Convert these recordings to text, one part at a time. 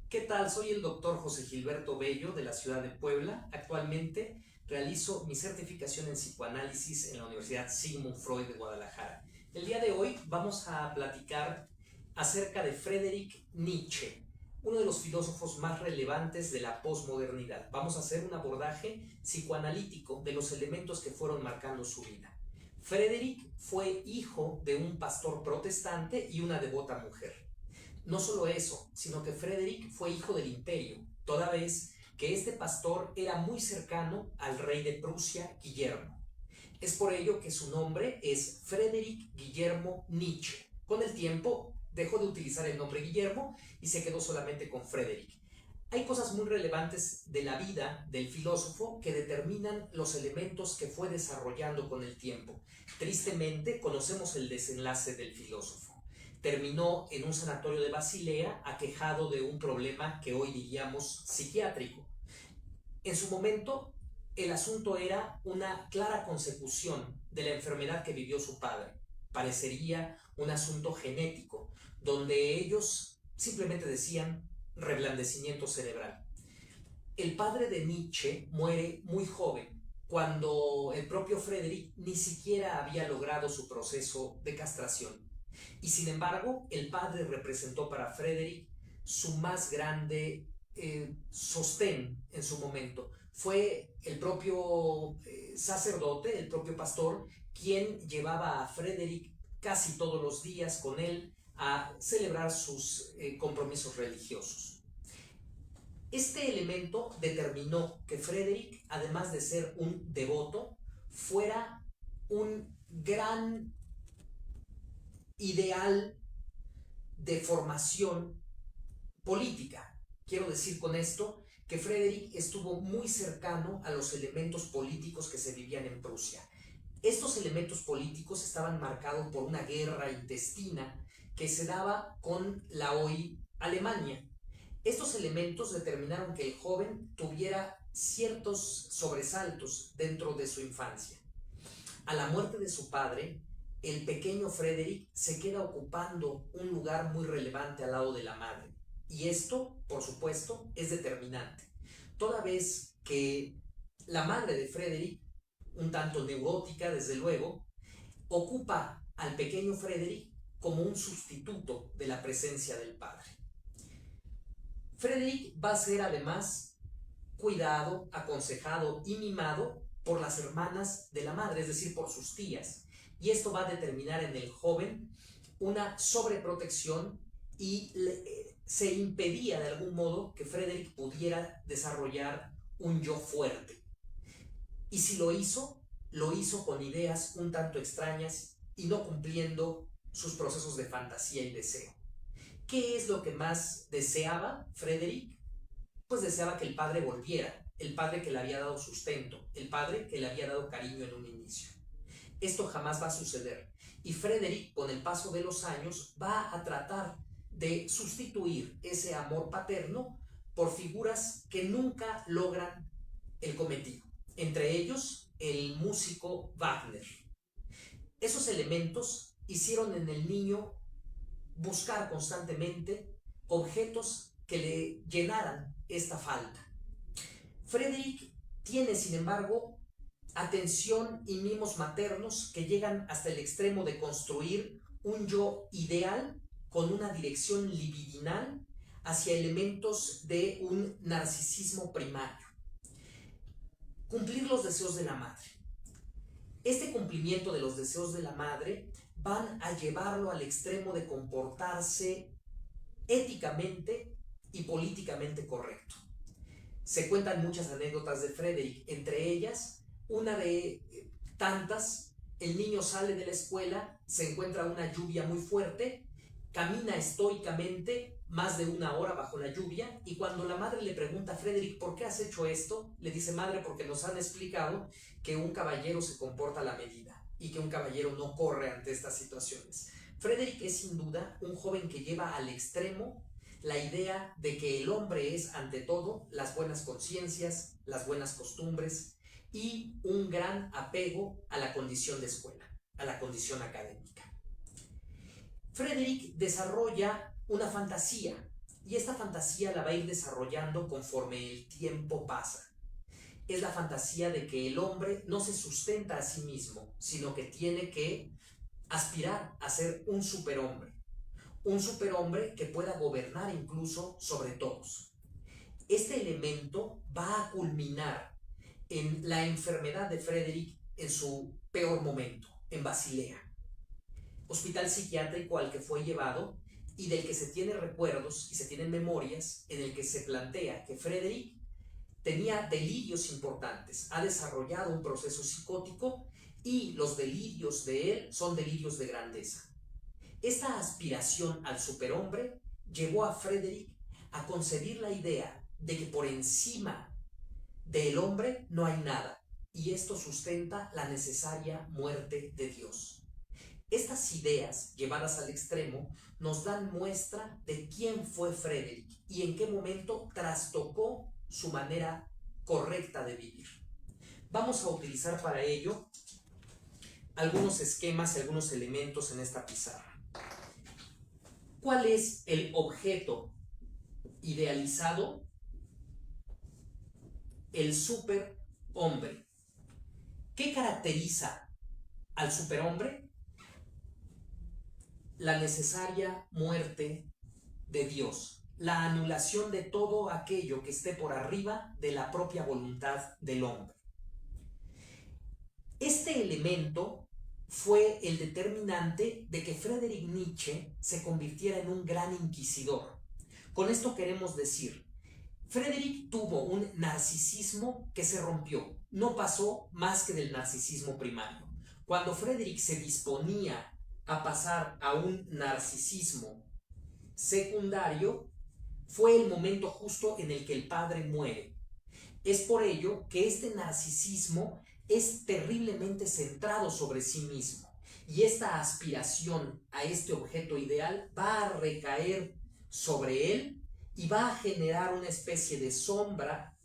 ¿Qué tal? Soy el doctor José Gilberto Bello de la ciudad de Puebla. Actualmente realizo mi certificación en psicoanálisis en la Universidad Sigmund Freud de Guadalajara. El día de hoy vamos a platicar acerca de Friedrich Nietzsche, uno de los filósofos más relevantes de la posmodernidad. Vamos a hacer un abordaje psicoanalítico de los elementos que fueron marcando su vida. Friedrich fue hijo de un pastor protestante y una devota mujer. No solo eso, sino que Frederick fue hijo del imperio, toda vez que este pastor era muy cercano al rey de Prusia, Guillermo. Es por ello que su nombre es Friedrich Guillermo Nietzsche. Con el tiempo dejó de utilizar el nombre Guillermo y se quedó solamente con Frederick. Hay cosas muy relevantes de la vida del filósofo que determinan los elementos que fue desarrollando con el tiempo. Tristemente, conocemos el desenlace del filósofo. Terminó en un sanatorio de Basilea aquejado de un problema que hoy diríamos psiquiátrico. En su momento, el asunto era una clara consecución de la enfermedad que vivió su padre. Parecería un asunto genético, donde ellos simplemente decían reblandecimiento cerebral. El padre de Nietzsche muere muy joven, cuando el propio Frederick ni siquiera había logrado su proceso de castración. Y sin embargo, el padre representó para Frederick su más grande sostén en su momento. Fue el propio sacerdote, el propio pastor, quien llevaba a Frederick casi todos los días con él a celebrar sus compromisos religiosos. Este elemento determinó que Frederick, además de ser un devoto, fuera un gran ideal de formación política. Quiero decir con esto que Frederick estuvo muy cercano a los elementos políticos que se vivían en Prusia. Estos elementos políticos estaban marcados por una guerra intestina que se daba con la hoy Alemania. Estos elementos determinaron que el joven tuviera ciertos sobresaltos dentro de su infancia. A la muerte de su padre, el pequeño Frederick se queda ocupando un lugar muy relevante al lado de la madre. Y esto, por supuesto, es determinante. Toda vez que la madre de Frederick, un tanto neurótica desde luego, ocupa al pequeño Frederick como un sustituto de la presencia del padre. Frederick va a ser además cuidado, aconsejado y mimado por las hermanas de la madre, es decir, por sus tías. Y esto va a determinar en el joven una sobreprotección y se impedía de algún modo que Frederick pudiera desarrollar un yo fuerte. Y si lo hizo con ideas un tanto extrañas y no cumpliendo sus procesos de fantasía y deseo. ¿Qué es lo que más deseaba Frederick? Pues deseaba que el padre volviera, el padre que le había dado sustento, el padre que le había dado cariño en un inicio. Esto jamás va a suceder. Y Frederick, con el paso de los años, va a tratar de sustituir ese amor paterno por figuras que nunca logran el cometido. Entre ellos, el músico Wagner. Esos elementos hicieron en el niño buscar constantemente objetos que le llenaran esta falta. Frederick tiene, sin embargo, atención y mimos maternos que llegan hasta el extremo de construir un yo ideal con una dirección libidinal hacia elementos de un narcisismo primario. Cumplir los deseos de la madre. Este cumplimiento de los deseos de la madre van a llevarlo al extremo de comportarse éticamente y políticamente correcto. Se cuentan muchas anécdotas de Frederick, entre ellas, una de tantas, el niño sale de la escuela, se encuentra una lluvia muy fuerte, camina estoicamente más de una hora bajo la lluvia y cuando la madre le pregunta a Frederick ¿por qué has hecho esto? Le dice madre porque nos han explicado que un caballero se comporta a la medida y que un caballero no corre ante estas situaciones. Frederick es sin duda un joven que lleva al extremo la idea de que el hombre es ante todo las buenas conciencias, las buenas costumbres y un gran apego a la condición de escuela, a la condición académica. Frederick desarrolla una fantasía Y esta fantasía la va a ir desarrollando conforme el tiempo pasa. Es la fantasía de que el hombre no se sustenta a sí mismo, sino que tiene que aspirar a ser un superhombre. Un superhombre que pueda gobernar incluso sobre todos. Este elemento va a culminar en la enfermedad de Frederick en su peor momento, en Basilea, hospital psiquiátrico al que fue llevado y del que se tienen recuerdos y se tienen memorias en el que se plantea que Frederick tenía delirios importantes, ha desarrollado un proceso psicótico y los delirios de él son delirios de grandeza. Esta aspiración al superhombre llevó a Frederick a concebir la idea de que por encima del hombre no hay nada, y esto sustenta la necesaria muerte de Dios. Estas ideas llevadas al extremo nos dan muestra de quién fue Frederick y en qué momento trastocó su manera correcta de vivir. Vamos a utilizar para ello algunos esquemas y algunos elementos en esta pizarra. ¿Cuál es el objeto idealizado? El superhombre. ¿Qué caracteriza al superhombre? La necesaria muerte de Dios, la anulación de todo aquello que esté por arriba de la propia voluntad del hombre. Este elemento fue el determinante de que Friedrich Nietzsche se convirtiera en un gran inquisidor. Con esto queremos decir, Frederick tuvo un narcisismo que se rompió, no pasó más que del narcisismo primario. Cuando Frederick se disponía a pasar a un narcisismo secundario, fue el momento justo en el que el padre muere. Es por ello que este narcisismo es terriblemente centrado sobre sí mismo, y esta aspiración a este objeto ideal va a recaer sobre él y va a generar una especie de sombra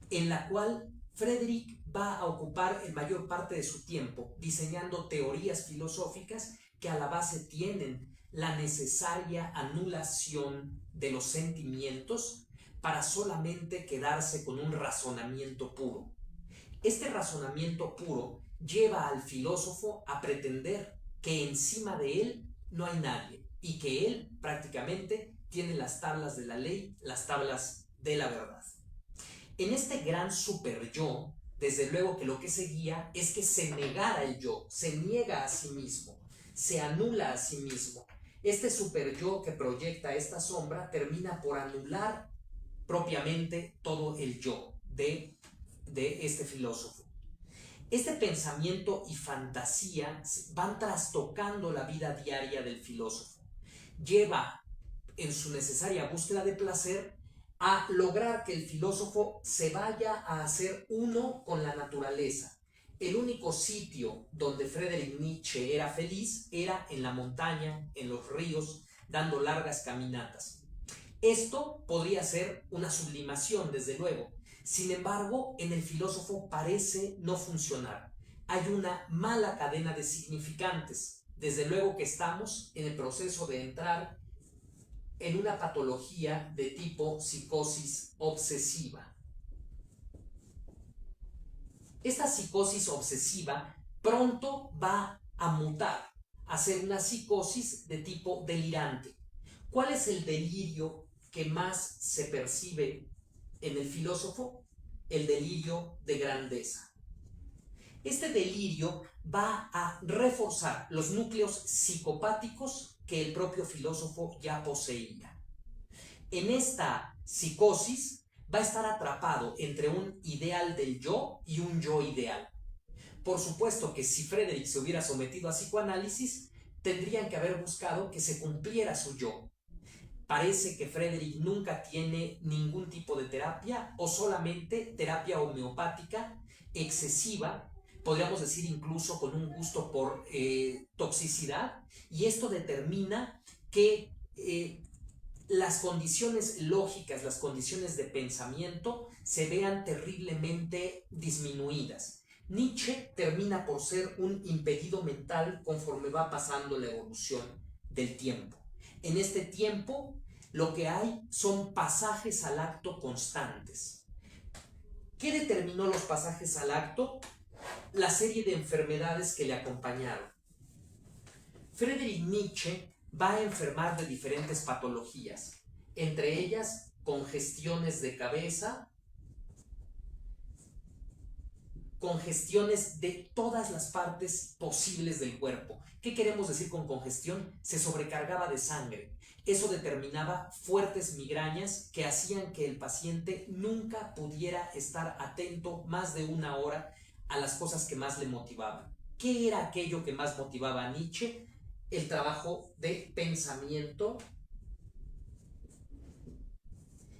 en la cual Frederick va a ocupar en mayor parte de su tiempo diseñando teorías filosóficas que a la base tienen la necesaria anulación de los sentimientos para solamente quedarse con un razonamiento puro. Este razonamiento puro lleva al filósofo a pretender que encima de él no hay nadie y que él prácticamente tiene las tablas de la ley, las tablas de la verdad. En este gran super yo, desde luego que lo que seguía es que se negara el yo, se niega a sí mismo, se anula a sí mismo. Este super yo que proyecta esta sombra termina por anular propiamente todo el yo de este filósofo. Este pensamiento y fantasía van trastocando la vida diaria del filósofo. Lleva en su necesaria búsqueda de placer a lograr que el filósofo se vaya a hacer uno con la naturaleza. El único sitio donde Friedrich Nietzsche era feliz era en la montaña, en los ríos, dando largas caminatas. Esto podría ser una sublimación, desde luego. Sin embargo, en el filósofo parece no funcionar. Hay una mala cadena de significantes. Desde luego que estamos en el proceso de entrar en una patología de tipo psicosis obsesiva. Esta psicosis obsesiva pronto va a mutar a ser una psicosis de tipo delirante. ¿Cuál es el delirio que más se percibe en el filósofo? El delirio de grandeza. Este delirio va a reforzar los núcleos psicopáticos que el propio filósofo ya poseía. En esta psicosis va a estar atrapado entre un ideal del yo y un yo ideal. Por supuesto que si Frederick se hubiera sometido a psicoanálisis, tendrían que haber buscado que se cumpliera su yo. Parece que Frederick nunca tiene ningún tipo de terapia o solamente terapia homeopática excesiva, podríamos decir incluso con un gusto por toxicidad, y esto determina que las condiciones lógicas, las condiciones de pensamiento se vean terriblemente disminuidas. Nietzsche termina por ser un impedido mental conforme va pasando la evolución del tiempo. En este tiempo, Lo que hay son pasajes al acto constantes. ¿Qué determinó los pasajes al acto? La serie de enfermedades que le acompañaron. Friedrich Nietzsche va a enfermar de diferentes patologías, entre ellas congestiones de cabeza, congestiones de todas las partes posibles del cuerpo. ¿Qué queremos decir con congestión? Se sobrecargaba de sangre. Eso determinaba fuertes migrañas que hacían que el paciente nunca pudiera estar atento más de una hora a las cosas que más le motivaban. ¿Qué era aquello que más motivaba a Nietzsche? El trabajo de pensamiento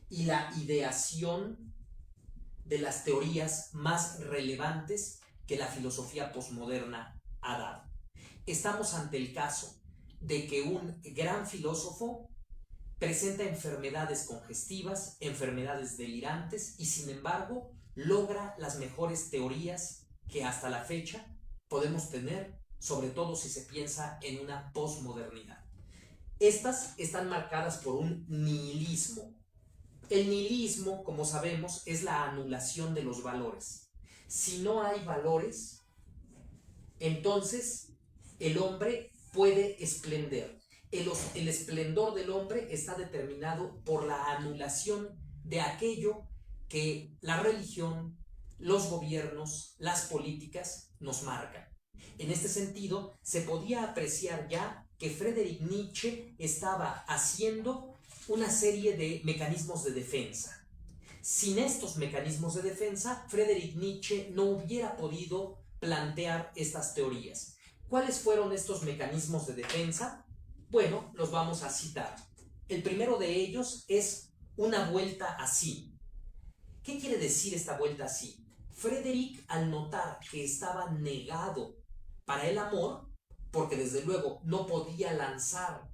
y la ideación de las teorías más relevantes que la filosofía posmoderna ha dado. Estamos ante el caso de que un gran filósofo presenta enfermedades congestivas, enfermedades delirantes y sin embargo logra las mejores teorías que hasta la fecha podemos tener, sobre todo si se piensa en una posmodernidad. Estas están marcadas por un nihilismo. El nihilismo, como sabemos, es la anulación de los valores. Si no hay valores, entonces el hombre puede esplender. El esplendor del hombre está determinado por la anulación de aquello que la religión, los gobiernos, las políticas nos marcan. En este sentido, se podía apreciar ya que Friedrich Nietzsche estaba haciendo una serie de mecanismos de defensa. Sin estos mecanismos de defensa, Friedrich Nietzsche no hubiera podido plantear estas teorías. ¿Cuáles fueron estos mecanismos de defensa? Bueno, los vamos a citar. El primero de ellos es una vuelta así. ¿Qué quiere decir esta vuelta así? Friedrich, al notar que estaba negado para el amor, porque desde luego no podía lanzar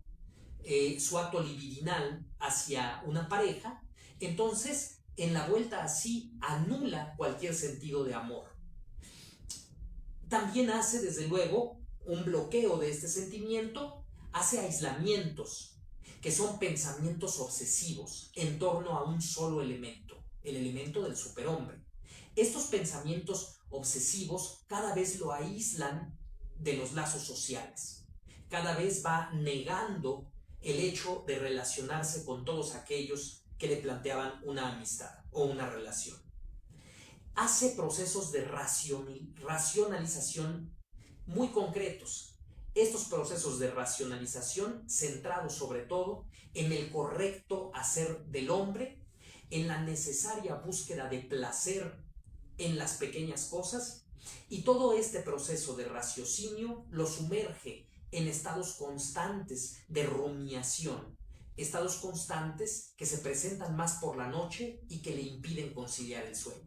su acto libidinal hacia una pareja, entonces en la vuelta así anula cualquier sentido de amor. También hace desde luego un bloqueo de este sentimiento, hace aislamientos, que son pensamientos obsesivos en torno a un solo elemento, el elemento del superhombre. Estos pensamientos obsesivos cada vez lo aíslan de los lazos sociales, cada vez va negando el hecho de relacionarse con todos aquellos que le planteaban una amistad o una relación. Hace procesos de racionalización muy concretos. Estos procesos de racionalización centrados sobre todo en el correcto hacer del hombre, en la necesaria búsqueda de placer en las pequeñas cosas, y todo este proceso de raciocinio lo sumerge en estados constantes de rumiación, estados constantes que se presentan más por la noche y que le impiden conciliar el sueño.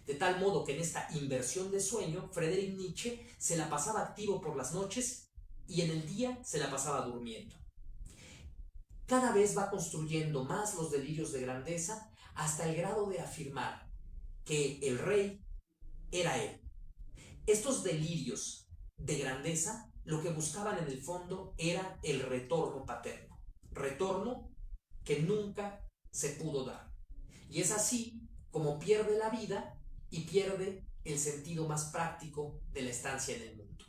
De tal modo que en esta inversión de sueño, Friedrich Nietzsche se la pasaba activo por las noches y en el día se la pasaba durmiendo. Cada vez va construyendo más los delirios de grandeza hasta el grado de afirmar que el rey era él. Estos delirios de grandeza lo que buscaban en el fondo era el retorno paterno, retorno que nunca se pudo dar. Y es así como pierde la vida y pierde el sentido más práctico de la estancia en el mundo.